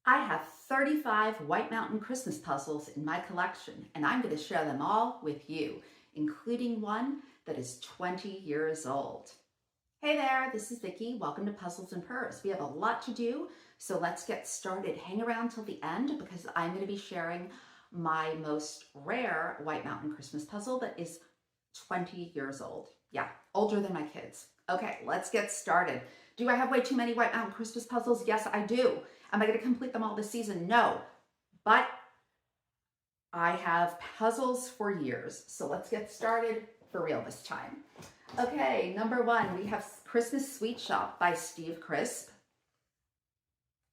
I have 35 White Mountain Christmas puzzles in my collection, and I'm going to share them all with you, including one that is 20 years old. Hey there, this is Vicki. Welcome to Puzzles and Purrs. We have a lot to do, so let's get started. Hang around till the end because I'm going to be sharing my most rare White Mountain Christmas puzzle that is 20 years old. Yeah, older than my kids. Okay, let's get started. Do I have way too many White Mountain Christmas puzzles? Yes, I do. Am I going to complete them all this season? No, but I have puzzles for years. So let's get started for real this time. Okay, number one, we have Christmas Sweet Shop by Steve Crisp.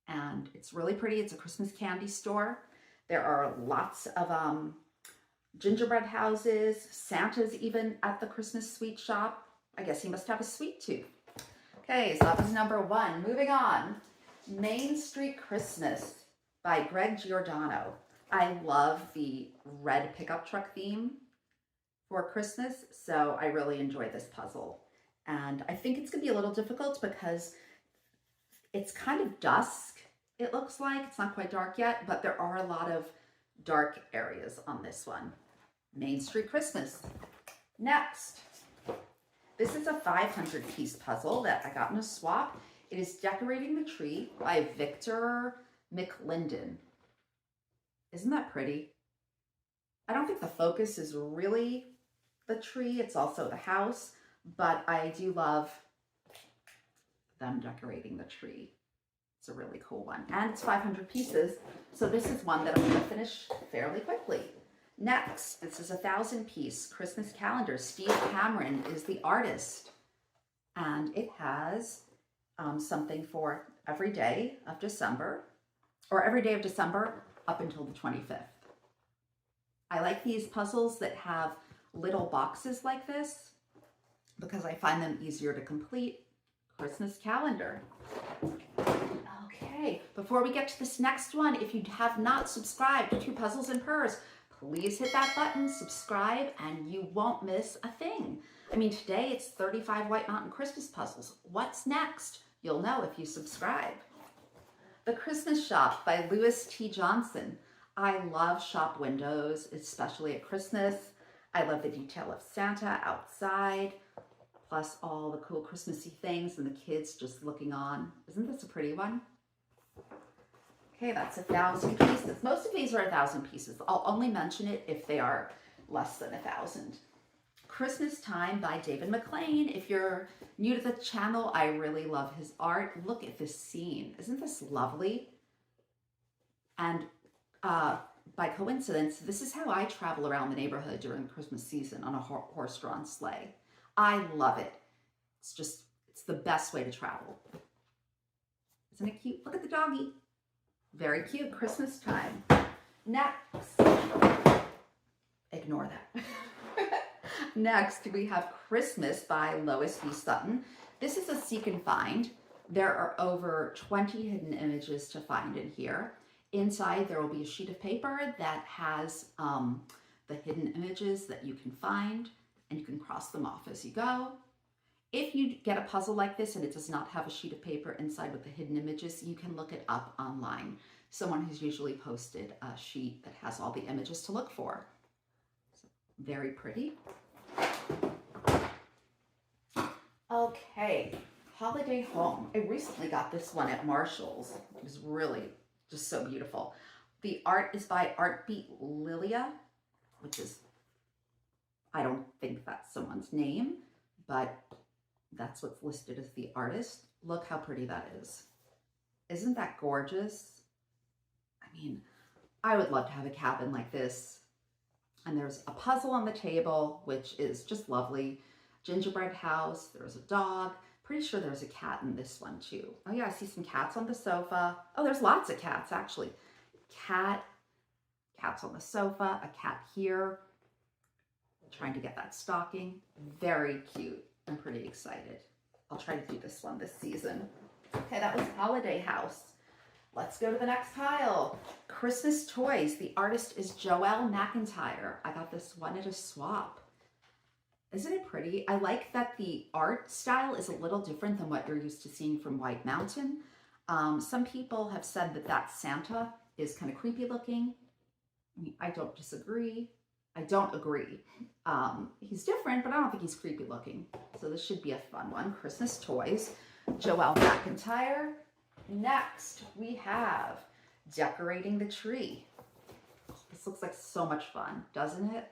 And it's really pretty. It's a Christmas candy store. There are lots of gingerbread houses, Santa's even at the Christmas Sweet Shop. I guess he must have a sweet tooth. Okay, so that was number one. Moving on, Main Street Christmas by Greg Giordano. I love the red pickup truck theme for Christmas, so I really enjoy this puzzle. And I think it's gonna be a little difficult because it's kind of dusk, it looks like. It's not quite dark yet, but there are a lot of dark areas on this one. Main Street Christmas. Next, this is a 500-piece puzzle that I got in a swap. It is Decorating the Tree by Victor McLinden. Isn't that pretty? I don't think the focus is really the tree, it's also the house, but I do love them decorating the tree. It's a really cool one. And it's 500 pieces, so this is one that I'm gonna finish fairly quickly. Next, this is a 1,000-piece Christmas calendar. Steve Cameron is the artist, and it has something for every day of December, or every day of December up until the 25th. I like these puzzles that have little boxes like this because I find them easier to complete. Christmas calendar. Okay, before we get to this next one, if you have not subscribed to Puzzles and Purrs, please hit that button, subscribe, and you won't miss a thing. I mean, today it's 35 White Mountain Christmas puzzles. What's next? You'll know if you subscribe. The Christmas Shop by Louis T. Johnson. I love shop windows, especially at Christmas. I love the detail of Santa outside, plus all the cool Christmassy things and the kids just looking on. Isn't this a pretty one? Okay, that's 1,000 pieces. Most of these are 1,000 pieces. I'll only mention it if they are less than 1,000. Christmas Time by David McLean. If you're new to the channel, I really love his art. Look at this scene. Isn't this lovely? And by coincidence, this is how I travel around the neighborhood during the Christmas season on a horse-drawn sleigh. I love it. It's the best way to travel. Isn't it cute? Look at the doggy. Very cute. Christmas Time. Next. Ignore that. Next, we have Christmas by Lois B. Sutton. This is a seek and find. There are over 20 hidden images to find in here. Inside, there will be a sheet of paper that has the hidden images that you can find, and you can cross them off as you go. If you get a puzzle like this and it does not have a sheet of paper inside with the hidden images, you can look it up online. Someone has usually posted a sheet that has all the images to look for. So, very pretty. Okay, Holiday Home. I recently got this one at Marshall's. It was really just so beautiful. The art is by Artbeat Lilia, which is, I don't think that's someone's name, but that's what's listed as the artist. Look how pretty that is. Isn't that gorgeous? I mean, I would love to have a cabin like this. And there's a puzzle on the table, which is just lovely. Gingerbread house, there's a dog. Pretty sure there's a cat in this one too. Oh yeah, I see some cats on the sofa. Oh, there's lots of cats actually. Cats on the sofa, a cat here. Trying to get that stocking. Very cute. I'm pretty excited. I'll try to do this one this season. Okay, that was Holiday House. Let's go to the next pile. Christmas Toys. The artist is Joelle McIntyre. I got this one at a swap. Isn't it pretty? I like that the art style is a little different than what you're used to seeing from White Mountain. Some people have said that that Santa is kind of creepy looking. I mean, I don't disagree. I don't agree. He's different, but I don't think he's creepy looking. So this should be a fun one. Christmas toys. Joelle McIntyre. Next, we have decorating the tree. This looks like so much fun, doesn't it?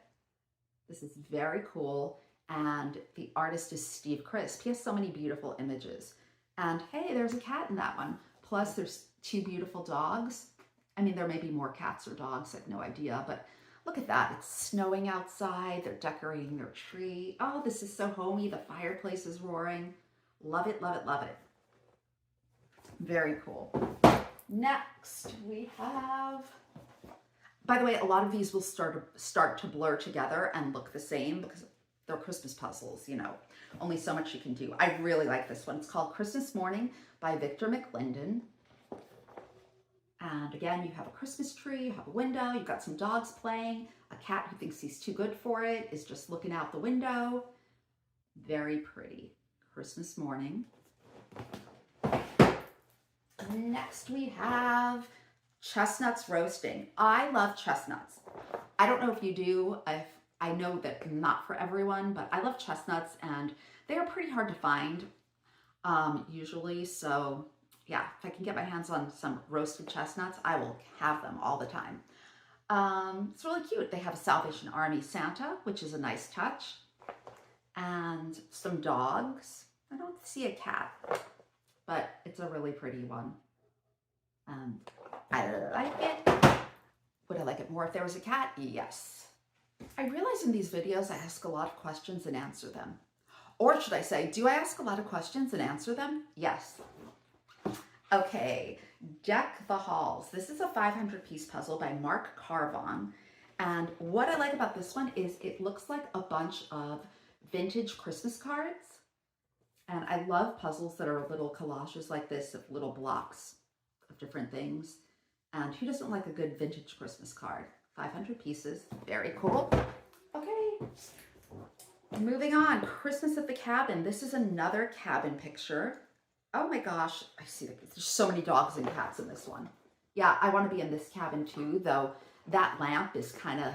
This is very cool. And the artist is Steve Crisp. He has so many beautiful images. And hey, there's a cat in that one. Plus there's two beautiful dogs. I mean, there may be more cats or dogs, I have no idea, but look at that. It's snowing outside. They're decorating their tree. Oh, this is so homey. The fireplace is roaring. Love it, love it, love it. Very cool. Next, we have, by the way, a lot of these will start to blur together and look the same because they're Christmas puzzles, you know. Only so much you can do. I really like this one. It's called Christmas Morning by Victor McClendon. And again, you have a Christmas tree, you have a window, you've got some dogs playing. A cat who thinks he's too good for it is just looking out the window. Very pretty. Christmas morning. Next we have Chestnuts Roasting. I love chestnuts. I don't know if you do. I know that not for everyone, but I love chestnuts and they are pretty hard to find usually. So yeah, if I can get my hands on some roasted chestnuts, I will have them all the time. It's really cute. They have a Salvation Army Santa, which is a nice touch. And some dogs. I don't see a cat, but it's a really pretty one. I like it. Would I like it more if there was a cat? Yes. I realize in these videos I ask a lot of questions and answer them. Or should I say, do I ask a lot of questions and answer them? Yes. Okay, Deck the Halls. This is a 500-piece puzzle by Mark Carvon. And what I like about this one is it looks like a bunch of vintage Christmas cards. And I love puzzles that are little collages like this of little blocks of different things. And who doesn't like a good vintage Christmas card? 500 pieces, very cool. Okay, moving on, Christmas at the Cabin. This is another cabin picture. Oh my gosh, I see there's so many dogs and cats in this one. Yeah, I want to be in this cabin too, though that lamp is kind of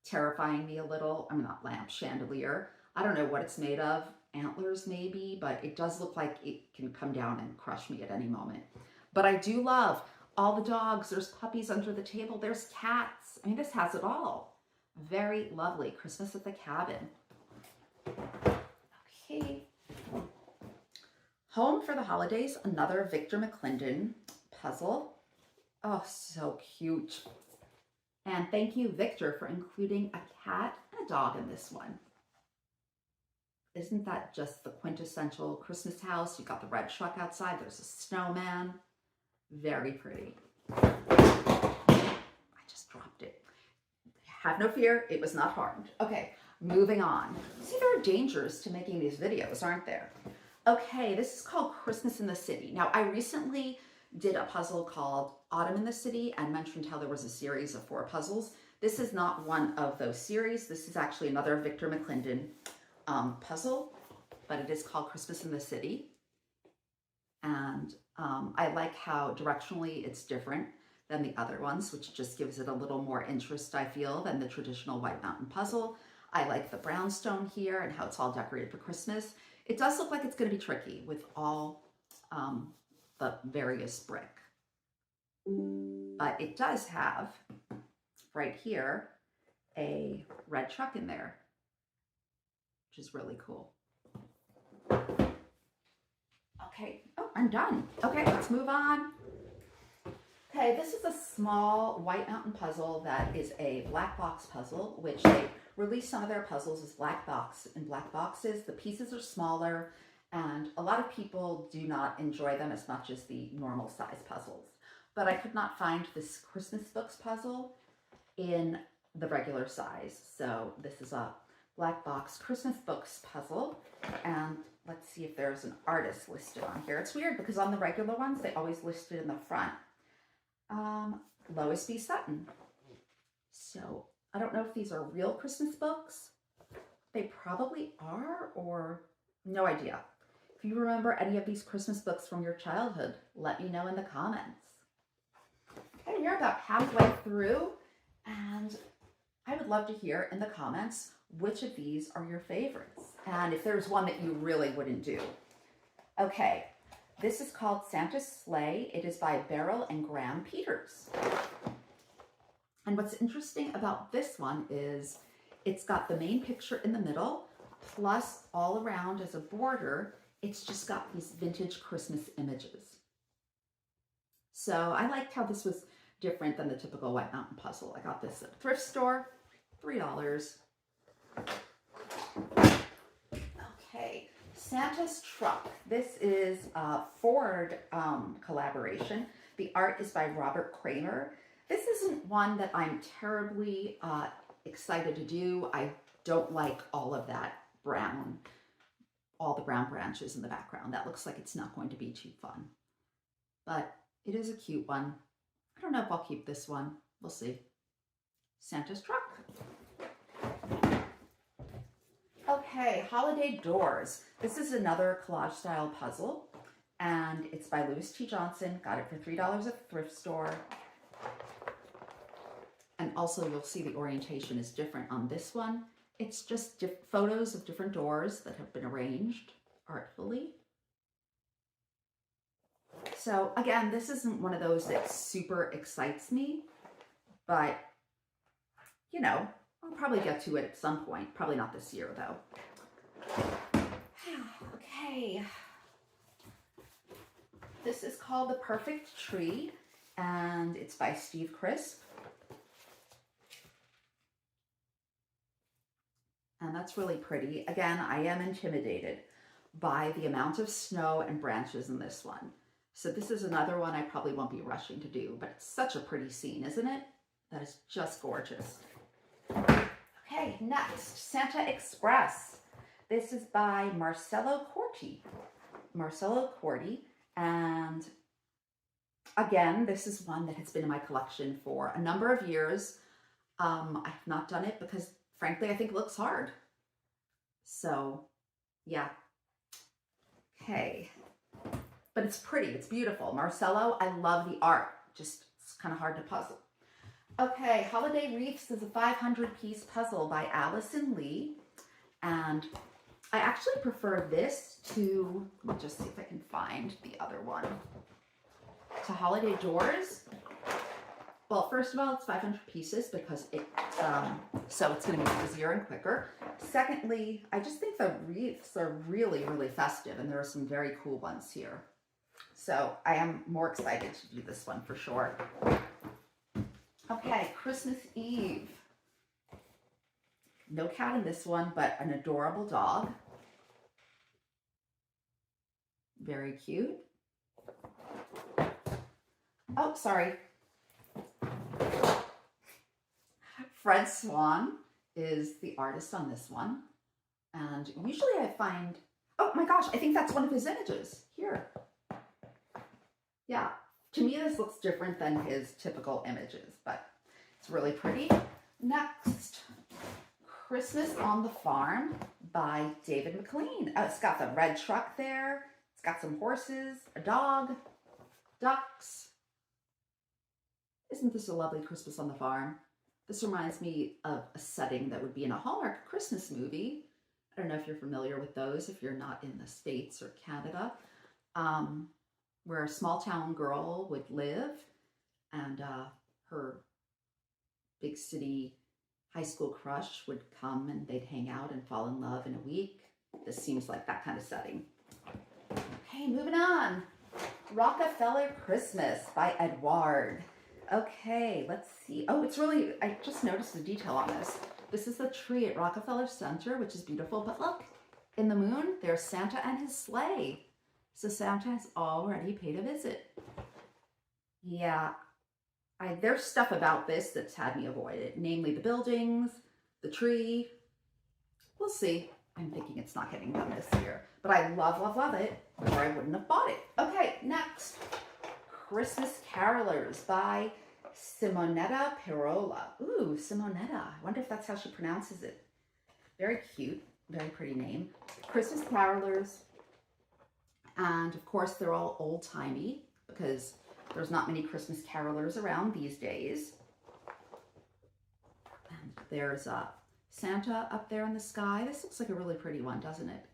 terrifying me a little. I mean, not lamp, chandelier. I don't know what it's made of, antlers maybe, but it does look like it can come down and crush me at any moment. But I do love all the dogs. There's puppies under the table. There's cats. I mean, this has it all. Very lovely. Christmas at the Cabin. Okay. Home for the Holidays, another Victor McClendon puzzle. Oh, so cute. And thank you, Victor, for including a cat and a dog in this one. Isn't that just the quintessential Christmas house? You've got the red truck outside. There's a snowman. Very pretty. I just dropped it. Have no fear, it was not harmed. Okay, moving on. See, there are dangers to making these videos, aren't there? Okay, this is called Christmas in the City. Now, I recently did a puzzle called Autumn in the City and mentioned how there was a series of 4 puzzles. This is not one of those series. This is actually another Victor McClendon puzzle, but it is called Christmas in the City. And I like how directionally it's different than the other ones, which just gives it a little more interest, I feel, than the traditional White Mountain puzzle. I like the brownstone here and how it's all decorated for Christmas. It does look like it's going to be tricky with all the various brick. But it does have, right here, a red truck in there, which is really cool. Okay, oh, I'm done. Okay, let's move on. Okay, this is a small White Mountain puzzle that is a black box puzzle, which they release some of their puzzles as black boxes. The pieces are smaller, and a lot of people do not enjoy them as much as the normal size puzzles. But I could not find this Christmas books puzzle in the regular size. So this is a black box Christmas books puzzle, and let's see if there's an artist listed on here. It's weird because on the regular ones, they always list it in the front. Lois B. Sutton. So I don't know if these are real Christmas books. They probably are, or no idea. If you remember any of these Christmas books from your childhood, let me know in the comments. Okay, we're about halfway through, and I would love to hear in the comments which of these are your favorites, and if there's one that you really wouldn't do. Okay, this is called Santa's Sleigh. It is by Beryl and Graham Peters. And what's interesting about this one is it's got the main picture in the middle, plus all around as a border, it's just got these vintage Christmas images. So I liked how this was different than the typical White Mountain puzzle. I got this at a thrift store, $3. Okay, Santa's Truck. This is a Ford collaboration. The art is by Robert Kramer. This isn't one that I'm terribly excited to do. I don't like all of that brown, all the brown branches in the background. That looks like it's not going to be too fun. But it is a cute one. I don't know if I'll keep this one. We'll see. Santa's Truck. Okay, Holiday Doors. This is another collage style puzzle, and it's by Louis T. Johnson. Got it for $3 at the thrift store. And also you'll see the orientation is different on this one. It's just photos of different doors that have been arranged artfully. So again, this isn't one of those that super excites me, but you know, I'll probably get to it at some point. Probably not this year though. Okay. This is called The Perfect Tree, and it's by Steve Crisp. And that's really pretty. Again, I am intimidated by the amount of snow and branches in this one. So this is another one I probably won't be rushing to do, but it's such a pretty scene, isn't it? That is just gorgeous. Okay, next, Santa Express. This is by Marcello Corti. And again, this is one that has been in my collection for a number of years. I have not done it because frankly, I think it looks hard. So, yeah. Okay. But it's pretty. It's beautiful. Marcello, I love the art. Just, it's kind of hard to puzzle. Okay, Holiday Wreaths is a 500-piece puzzle by Allison Lee. And I actually prefer this to, let me just see if I can find the other one, to Holiday Doors. Well, first of all, it's 500 pieces because so it's going to be easier and quicker. Secondly, I just think the wreaths are really, really festive, and there are some very cool ones here. So I am more excited to do this one for sure. Okay, Christmas Eve. No cat in this one, but an adorable dog. Very cute. Oh, sorry. Fred Swan is the artist on this one. And usually I find, oh my gosh, I think that's one of his images. Here. Yeah, to me this looks different than his typical images, but it's really pretty. Next, Christmas on the Farm by David McLean. Oh, it's got the red truck there. It's got some horses, a dog, ducks. Isn't this a lovely Christmas on the Farm? This reminds me of a setting that would be in a Hallmark Christmas movie. I don't know if you're familiar with those, if you're not in the States or Canada, where a small town girl would live and her big city high school crush would come and they'd hang out and fall in love in a week. This seems like that kind of setting. Okay, moving on. Rockefeller Christmas by Edward. Okay, let's see. Oh, it's really, I just noticed the detail on this. This is the tree at Rockefeller Center, which is beautiful. But look, in the moon, there's Santa and his sleigh. So Santa has already paid a visit. Yeah, there's stuff about this that's had me avoid it, namely the buildings, the tree. We'll see. I'm thinking it's not getting done this year. But I love, love, love it, or I wouldn't have bought it. Okay, next. Christmas Carolers by Simonetta Pirola. Ooh, Simonetta. I wonder if that's how she pronounces it. Very cute, very pretty name. Christmas Carolers. And of course, they're all old-timey because there's not many Christmas carolers around these days. And there's Santa up there in the sky. This looks like a really pretty one, doesn't it?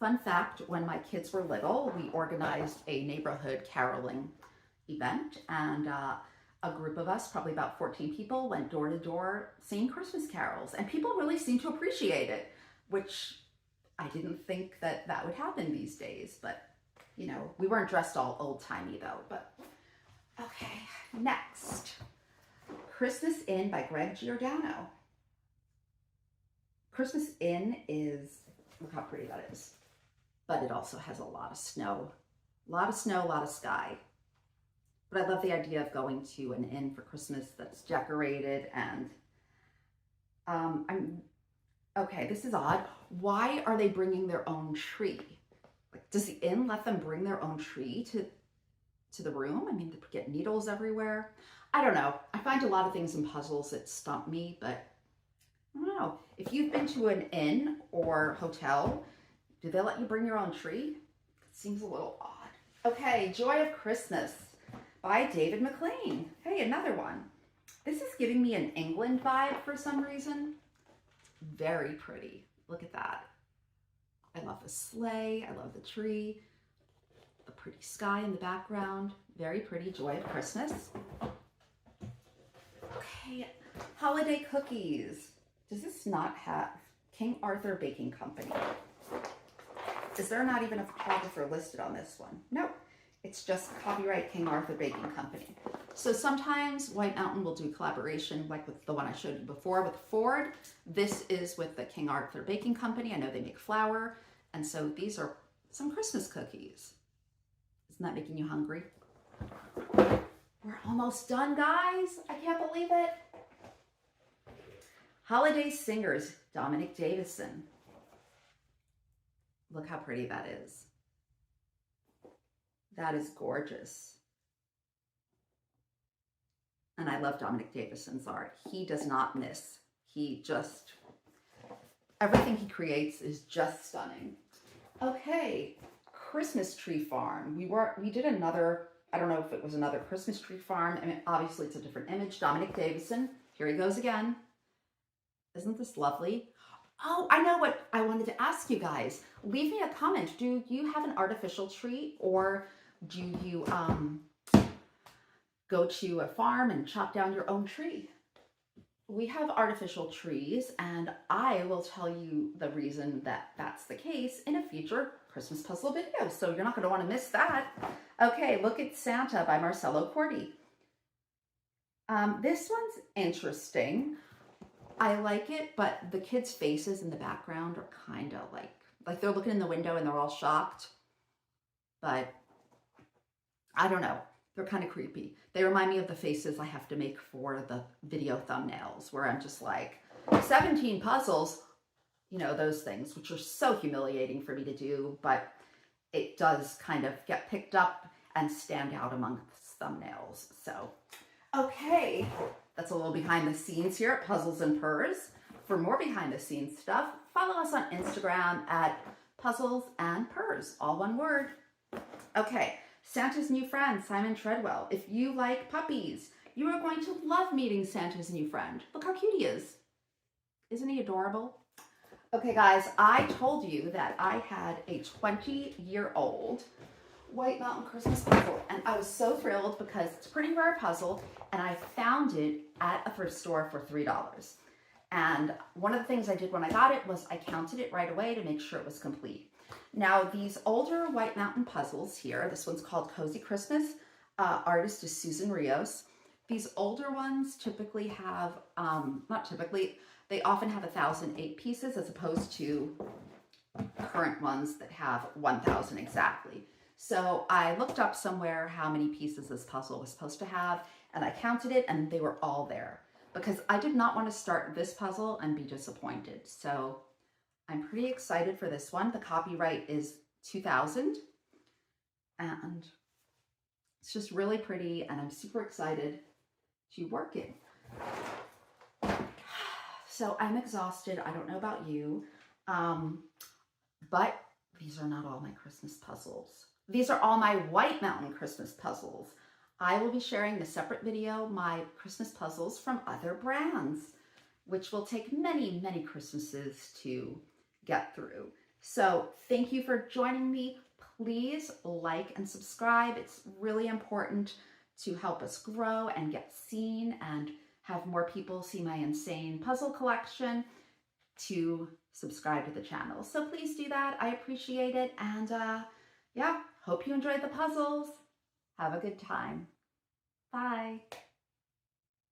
Fun fact, when my kids were little, we organized a neighborhood caroling event, and a group of us, probably about 14 people, went door to door singing Christmas carols, and people really seemed to appreciate it, which I didn't think that that would happen these days, but you know, we weren't dressed all old-timey though. But okay, next, Christmas Inn by Greg Giordano. Christmas Inn is, look how pretty that is, but it also has a lot of snow, a lot of sky. But I love the idea of going to an inn for Christmas that's decorated. And okay, this is odd. Why are they bringing their own tree? Like, does the inn let them bring their own tree to the room? I mean, they get needles everywhere. I don't know. I find a lot of things in puzzles that stump me, but I don't know. If you've been to an inn or hotel, do they let you bring your own tree? It seems a little odd. Okay, Joy of Christmas by David McLean. Hey, another one. This is giving me an England vibe for some reason. Very pretty. Look at that. I love the sleigh. I love the tree. The pretty sky in the background. Very pretty. Joy of Christmas. Okay, holiday cookies. Does this not have King Arthur Baking Company? Is there not even a photographer listed on this one? Nope. It's just copyright King Arthur Baking Company. So sometimes White Mountain will do collaboration, like with the one I showed you before with Ford. This is with the King Arthur Baking Company. I know they make flour. And so these are some Christmas cookies. Isn't that making you hungry? We're almost done, guys. I can't believe it. Holiday Singers, Dominic Davison. Look how pretty that is. That is gorgeous. And I love Dominic Davison's art. He does not miss. Everything he creates is just stunning. Okay, Christmas Tree Farm. We did another, I don't know if it was another Christmas tree farm. I mean, obviously it's a different image. Dominic Davison, here he goes again. Isn't this lovely? Oh, I know what I wanted to ask you guys. Leave me a comment. Do you have an artificial tree, or do you go to a farm and chop down your own tree? We have artificial trees, and I will tell you the reason that that's the case in a future Christmas puzzle video, so you're not going to want to miss that. Okay, Look at Santa by Marcello Corti. This one's interesting. I like it, but the kids' faces in the background are kind of like they're looking in the window and they're all shocked. But I don't know. They're kind of creepy. They remind me of the faces I have to make for the video thumbnails, where I'm just like, 17 puzzles, you know, those things, which are so humiliating for me to do, but it does kind of get picked up and stand out amongst thumbnails. So, okay. That's a little behind the scenes here at Puzzles and Purrs. For more behind the scenes stuff, follow us on Instagram at Puzzles and Purrs, all one word. Okay, Santa's new friend, Simon Treadwell. If you like puppies, you are going to love meeting Santa's new friend. Look how cute he is. Isn't he adorable? Okay, guys, I told you that I had a 20-year-old White Mountain Christmas puzzle, and I was so thrilled because it's a pretty rare puzzle, and I found it at a thrift store for $3. And one of the things I did when I got it was I counted it right away to make sure it was complete. Now, these older White Mountain puzzles here, this one's called Cozy Christmas. Artist is Susan Rios. These older ones typically have, not typically, they often have 1,008 pieces as opposed to current ones that have 1,000 exactly. So I looked up somewhere how many pieces this puzzle was supposed to have, and I counted it, and they were all there because I did not want to start this puzzle and be disappointed. So I'm pretty excited for this one. The copyright is 2000, and it's just really pretty, and I'm super excited to work it. So I'm exhausted. I don't know about you, but these are not all my Christmas puzzles. These are all my White Mountain Christmas puzzles. I will be sharing in a separate video my Christmas puzzles from other brands, which will take many, many Christmases to get through. So thank you for joining me. Please like and subscribe. It's really important to help us grow and get seen and have more people see my insane puzzle collection to subscribe to the channel. So please do that. I appreciate it. And yeah, hope you enjoyed the puzzles. Have a good time. Bye.